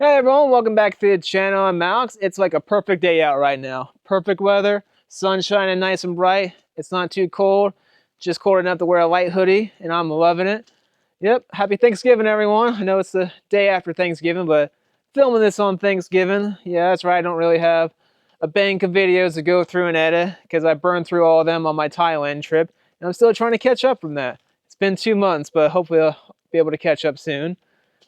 Hey everyone, welcome back to the channel. I'm Alex. It's like a perfect day out right now. Perfect weather, sun shining nice and bright. It's not too cold, just cold enough to wear a light hoodie, and I'm loving it. Yep, happy Thanksgiving everyone. I know it's the day after Thanksgiving, but filming this on Thanksgiving. Yeah, that's right, I don't really have a bank of videos to go through and edit because I burned through all of them on my Thailand trip, and I'm still trying to catch up from that. It's been 2 months, but hopefully I'll be able to catch up soon.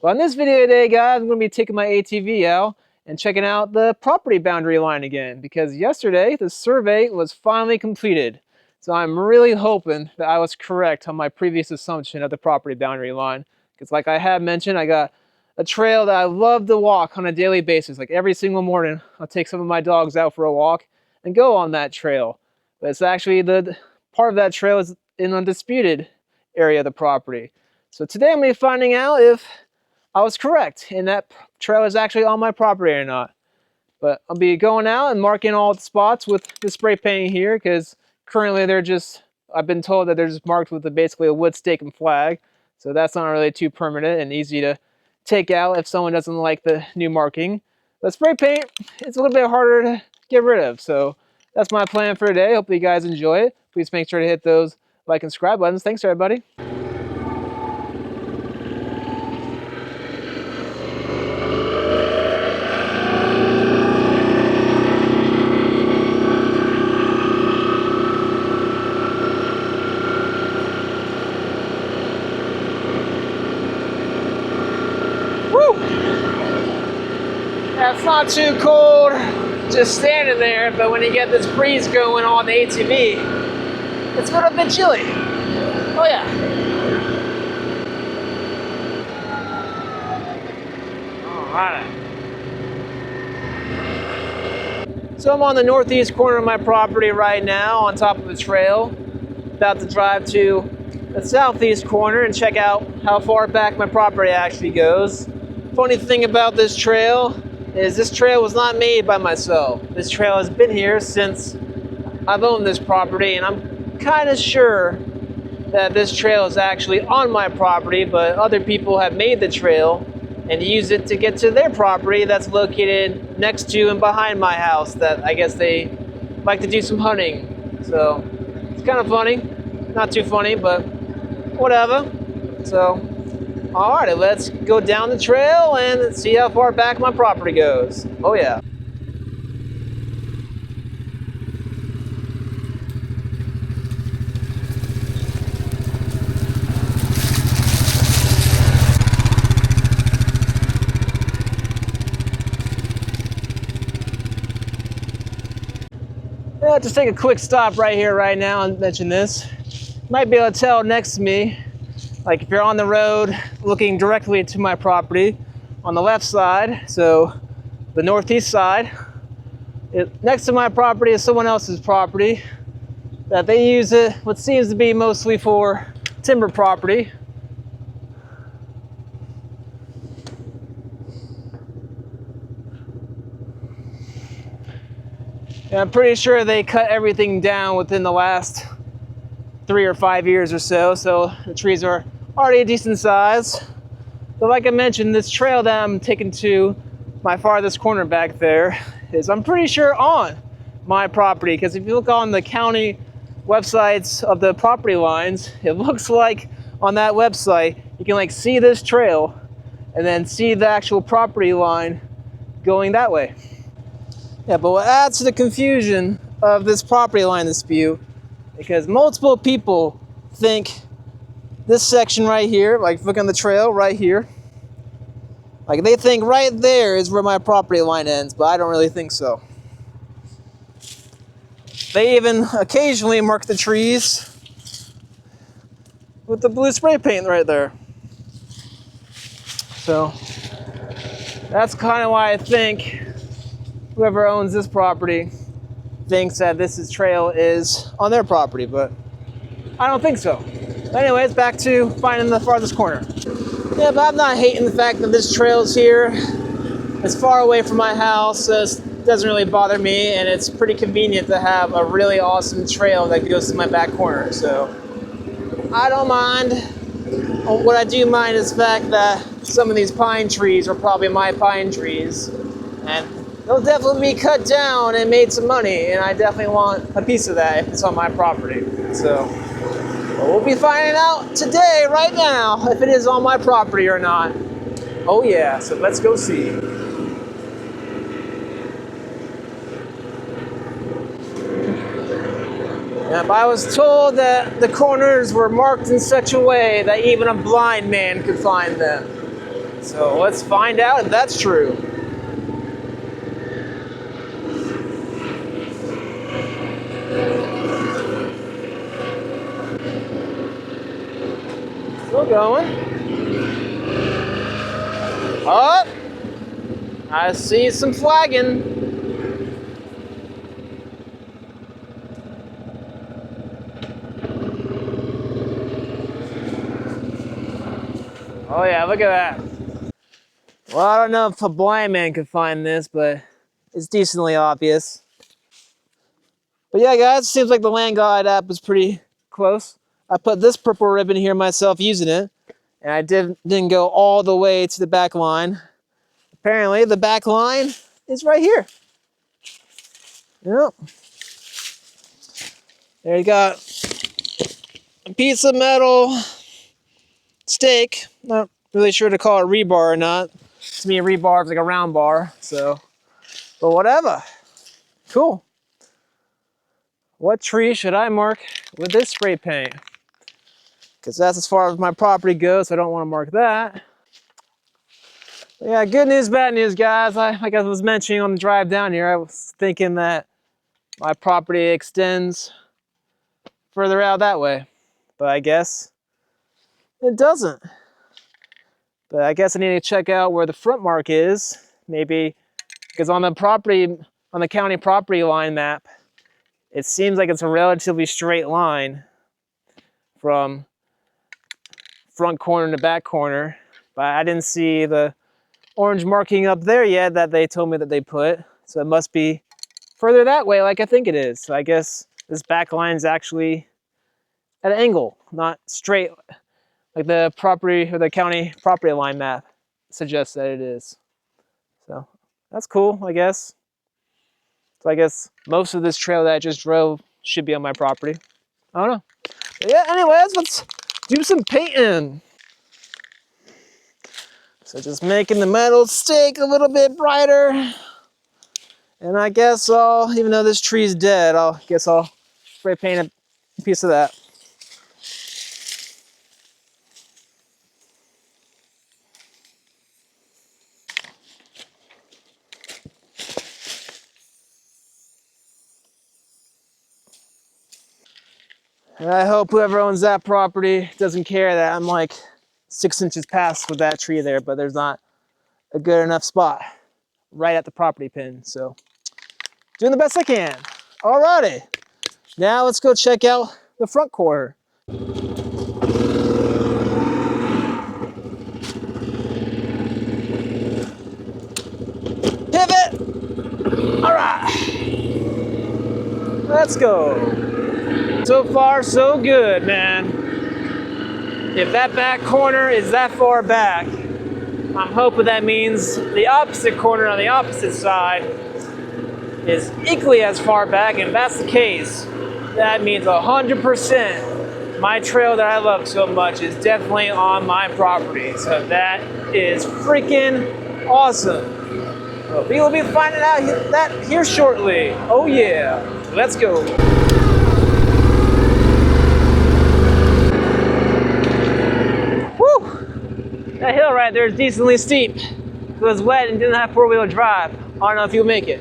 Well, in this video today, guys, I'm going to be taking my ATV out and checking out the property boundary line again, because yesterday the survey was finally completed. So I'm really hoping that I was correct on my previous assumption of the property boundary line, because like I had mentioned, I got a trail that I love to walk on a daily basis. Like every single morning, I'll take some of my dogs out for a walk and go on that trail. But it's actually the part of that trail is in a disputed area of the property. So today I'm going to be finding out if I was correct and that trail is actually on my property or not. But I'll be going out and marking all the spots with the spray paint here, because currently I've been told that they're just marked with basically a wood stake and flag. So that's not really too permanent and easy to take out if someone doesn't like the new marking. But spray paint, it's a little bit harder to get rid of. So that's my plan for today. Hopefully you guys enjoy it. Please make sure to hit those like and subscribe buttons. Thanks everybody. It's not too cold just standing there, but when you get this breeze going on the ATV, it's a little bit chilly. Oh yeah. Alright. So I'm on the northeast corner of my property right now on top of a trail. About to drive to the southeast corner and check out how far back my property actually goes. Funny thing about this trail is this trail was not made by myself. This trail has been here since I've owned this property, and I'm kind of sure that this trail is actually on my property, but other people have made the trail and use it to get to their property that's located next to and behind my house that I guess they like to do some hunting. So it's kind of funny. Not too funny, but whatever. So alright, let's go down the trail and see how far back my property goes. Oh yeah. Yeah, just take a quick stop right here, right now, and mention this. Might be able to tell next to me, like if you're on the road looking directly to my property on the left side, so the northeast side, next to my property is someone else's property that they use it, what seems to be mostly for timber property. And I'm pretty sure they cut everything down within the last 3 or 5 years or so, so the trees are already a decent size. But like I mentioned, this trail that I'm taking to my farthest corner back there is, I'm pretty sure, on my property, because if you look on the county websites of the property lines, it looks like on that website you can like see this trail and then see the actual property line going that way. Yeah, but what adds to the confusion of this property line dispute, because multiple people think this section right here, like look on the trail right here, like they think right there is where my property line ends, but I don't really think so. They even occasionally mark the trees with the blue spray paint right there. So that's kind of why I think whoever owns this property thinks that this trail is on their property, but I don't think so. Anyways, back to finding the farthest corner. Yeah, but I'm not hating the fact that this trail is here. It's far away from my house, so it doesn't really bother me, and it's pretty convenient to have a really awesome trail that goes to my back corner, so I don't mind. What I do mind is the fact that some of these pine trees are probably my pine trees, and they'll definitely be cut down and made some money, and I definitely want a piece of that if it's on my property. So we'll be finding out today, right now, if it is on my property or not. Oh yeah, so let's go see. Yep, I was told that the corners were marked in such a way that even a blind man could find them. So let's find out if that's true. Still going. Oh, I see some flagging. Oh yeah, look at that. Well, I don't know if a blind man could find this, but it's decently obvious. But yeah, guys, seems like the Land Guide app is pretty close. I put this purple ribbon here myself using it, and I didn't go all the way to the back line. Apparently, the back line is right here. Yep. There you got a piece of metal stake. Not really sure to call it rebar or not. To me, rebar is like a round bar, so, but whatever. Cool. What tree should I mark with this spray paint? Because that's as far as my property goes, so I don't want to mark that. But yeah, good news, bad news, guys. Like I was mentioning on the drive down here, I was thinking that my property extends further out that way, but I guess it doesn't. But I guess I need to check out where the front mark is, maybe, because on the county property line map, it seems like it's a relatively straight line from front corner to back corner, but I didn't see the orange marking up there yet that they told me that they put, so it must be further that way like I think it is. So I guess this back line is actually at an angle, not straight like the property or the county property line map suggests that it is. So that's cool, I guess. So I guess most of this trail that I just drove should be on my property. I don't know. But yeah, anyways, let's do some painting. So just making the metal stick a little bit brighter. And I guess even though this tree's dead, I'll spray paint a piece of that. And I hope whoever owns that property doesn't care that I'm like 6 inches past with that tree there, but there's not a good enough spot right at the property pin. So doing the best I can. Alrighty, now let's go check out the front corner. Pivot. All right, let's go. So far, so good, man. If that back corner is that far back, I'm hoping that means the opposite corner on the opposite side is equally as far back, and if that's the case, that means 100% my trail that I love so much is definitely on my property. So that is freaking awesome. Well, we will be finding out that here shortly. Oh yeah, let's go. That hill right there is decently steep. It was wet and didn't have four-wheel drive. I don't know if you'll make it.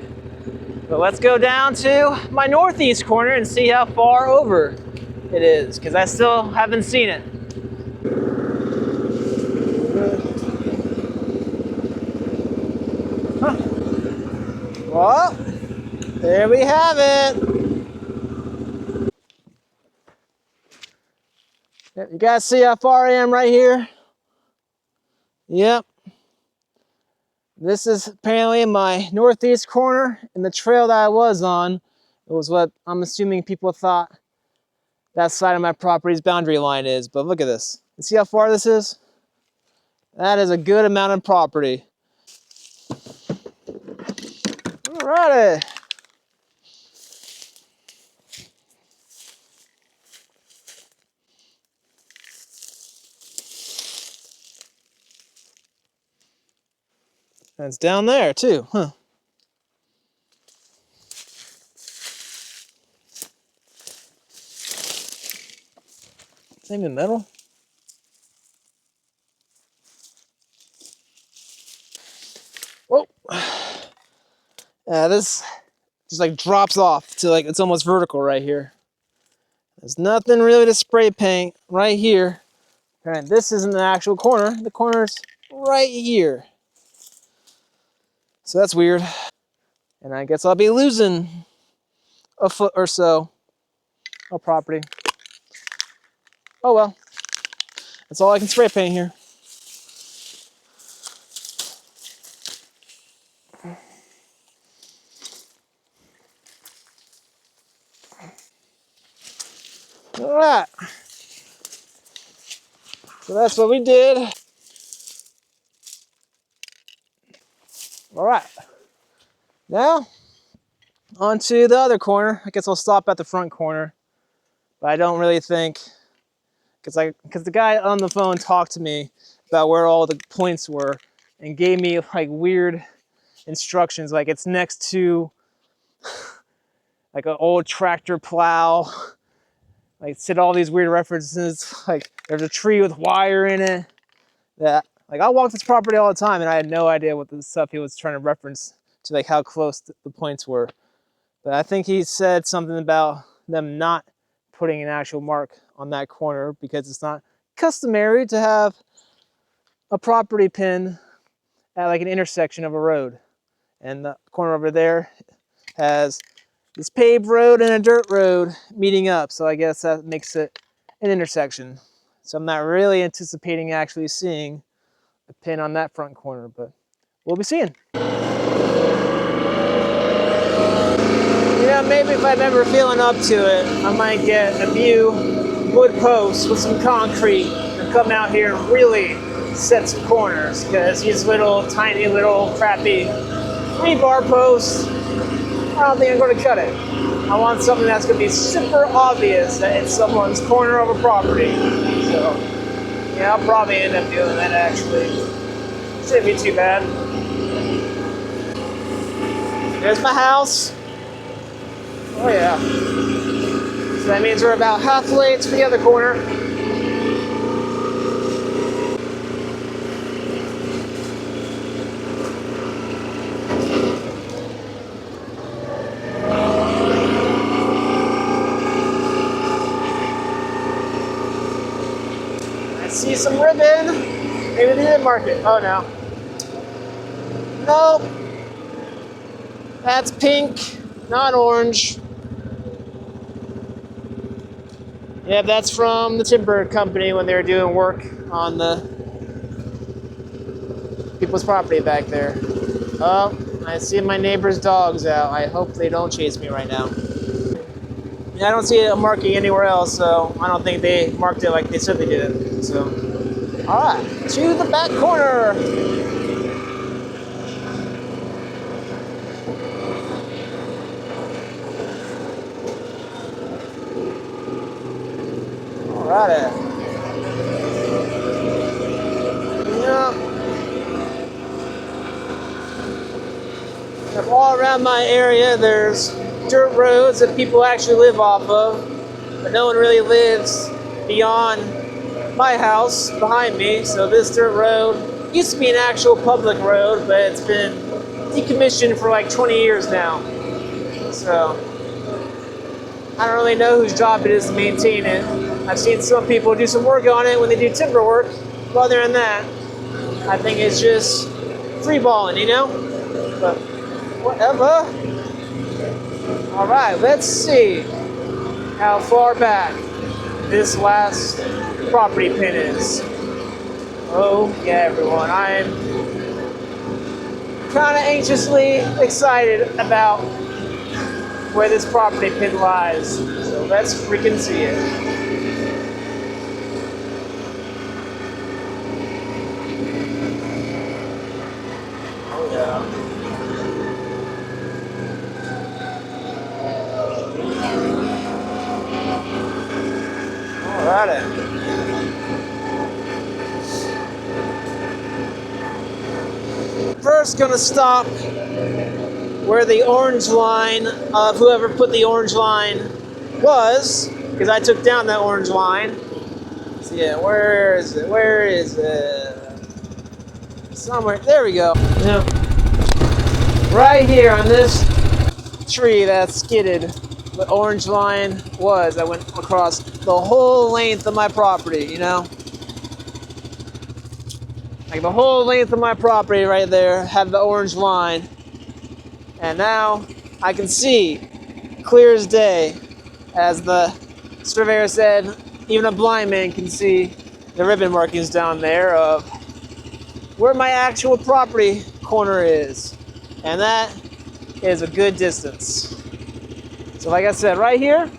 But let's go down to my northeast corner and see how far over it is, because I still haven't seen it. Huh. Well, there we have it. You guys see how far I am right here? Yep. This is apparently my northeast corner, and the trail that I was on, it was what I'm assuming people thought that side of my property's boundary line is. But look at this. You see how far this is? That is a good amount of property. Alrighty. And it's down there too, huh? Same in metal. Whoa. This just like drops off to like, it's almost vertical right here. There's nothing really to spray paint right here. And this isn't the actual corner. The corner's right here. So that's weird. And I guess I'll be losing a foot or so of property. Oh well. That's all I can spray paint here. All right. So that's what we did. All right. Now, on to the other corner. I guess I'll stop at the front corner. But I don't really think, because the guy on the phone talked to me about where all the points were and gave me like weird instructions, like it's next to like an old tractor plow. Like said all these weird references, like there's a tree with wire in it. That like I walk this property all the time and I had no idea what the stuff he was trying to reference to, like how close the points were. But I think he said something about them not putting an actual mark on that corner because it's not customary to have a property pin at like an intersection of a road. And the corner over there has this paved road and a dirt road meeting up. So I guess that makes it an intersection. So I'm not really anticipating actually seeing a pin on that front corner, but we'll be seeing. Yeah, maybe if I'm ever feeling up to it, I might get a few wood posts with some concrete and come out here and really set some corners, because these little tiny little crappy rebar posts, I don't think I'm going to cut it. I want something that's going to be super obvious that it's someone's corner of a property. So yeah, I'll probably end up doing that actually. Shouldn't be too bad. There's my house. Oh yeah. So that means we're about halfway to the other corner. I see some ribbon. Maybe they didn't mark it. Oh no. Nope. That's pink, not orange. Yeah, that's from the timber company when they were doing work on the people's property back there. Oh, I see my neighbor's dogs out. I hope they don't chase me right now. Yeah, I don't see a marking anywhere else, so I don't think they marked it like they said they did. So, all right, to the back corner. Alrighty. Yep. All around my area, there's dirt roads that people actually live off of, but no one really lives beyond my house behind me. So this dirt road used to be an actual public road, but it's been decommissioned for like 20 years now. So I don't really know whose job it is to maintain it. I've seen some people do some work on it when they do timber work. But other than that, I think it's just free balling, you know? But whatever. All right, let's see how far back this last property pin is. Oh yeah, everyone, I'm kind of anxiously excited about where this property pin lies. So let's freaking see it. first gonna stop where the orange line of whoever put the orange line was, because I took down that orange line. So yeah, where is it? Where is it? Somewhere. There we go. Yeah. Right here on this tree that skidded, the orange line was. I went across the whole length of my property, you know? Like the whole length of my property right there had the orange line. And now I can see clear as day, as the surveyor said, even a blind man can see the ribbon markings down there of where my actual property corner is. And that is a good distance. So like I said, right here,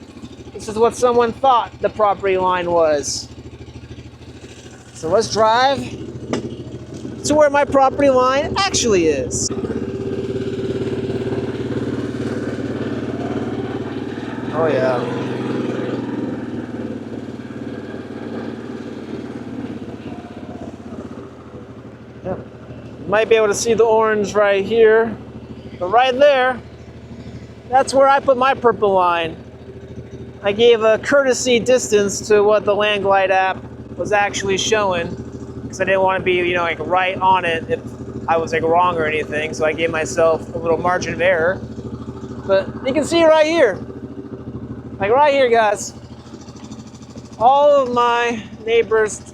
this is what someone thought the property line was. So let's drive to where my property line actually is. Oh yeah. Yep. You might be able to see the orange right here, but right there, that's where I put my purple line. I gave a courtesy distance to what the Land Glide app was actually showing, because I didn't want to be, you know, like right on it if I was like wrong or anything. So I gave myself a little margin of error. But you can see right here, like right here, guys, all of my neighbors'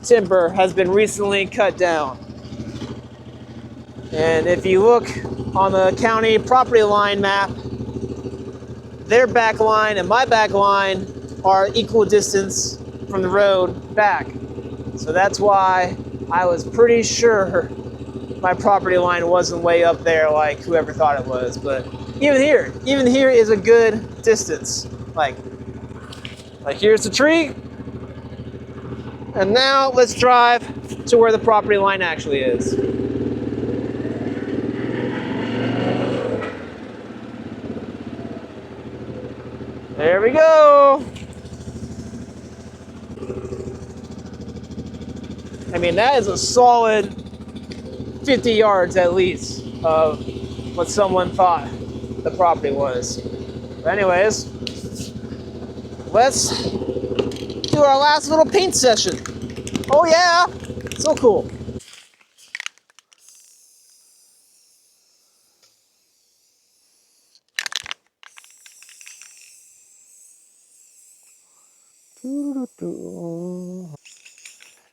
timber has been recently cut down. And if you look on the county property line map, their back line and my back line are equal distance from the road back. So that's why I was pretty sure my property line wasn't way up there like whoever thought it was. But even here is a good distance. Like here's the tree. And now let's drive to where the property line actually is. There we go. I mean, that is a solid 50 yards at least of what someone thought the property was. But anyways, let's do our last little paint session. Oh yeah, so cool.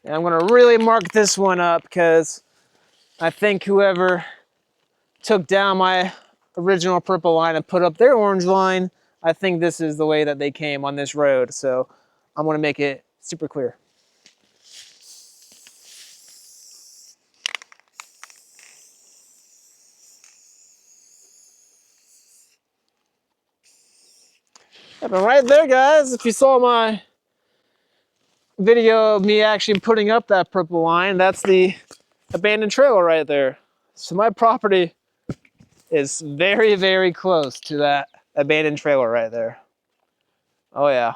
And I'm gonna really mark this one up because I think whoever took down my original purple line and put up their orange line, I think this is the way that they came on this road. So I'm gonna make it super clear. Yep, and right there, guys, if you saw my video of me actually putting up that purple line, that's the abandoned trailer right there. So my property is very, very close to that abandoned trailer right there. Oh yeah.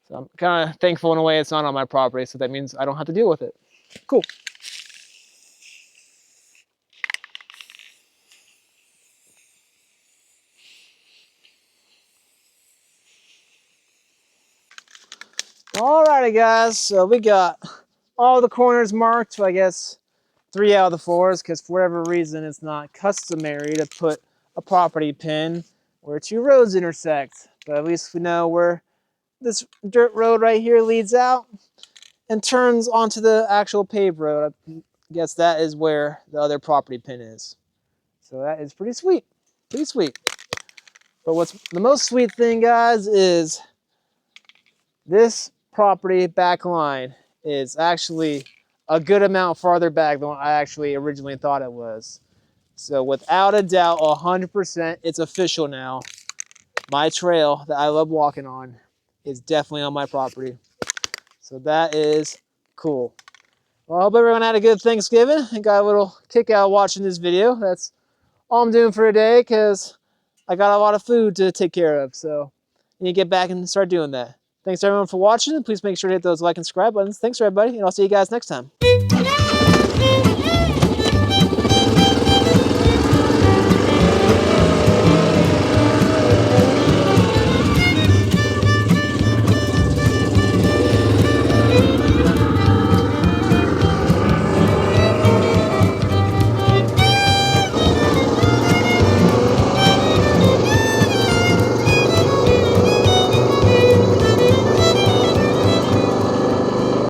So I'm kind of thankful in a way it's not on my property, so that means I don't have to deal with it. Cool. Alrighty guys, so we got all the corners marked, I guess 3 out of the 4s, because for whatever reason it's not customary to put a property pin where 2 roads intersect. But at least we know where this dirt road right here leads out and turns onto the actual paved road. I guess that is where the other property pin is. So that is pretty sweet, pretty sweet. But what's the most sweet thing, guys, is this property back line is actually a good amount farther back than what I actually originally thought it was. So without a doubt, 100%, it's official now. My trail that I love walking on is definitely on my property. So that is cool. Well, I hope everyone had a good Thanksgiving and got a little kick out watching this video. That's all I'm doing for today because I got a lot of food to take care of. So I need to get back and start doing that. Thanks everyone for watching. Please make sure to hit those like and subscribe buttons. Thanks everybody, and I'll see you guys next time.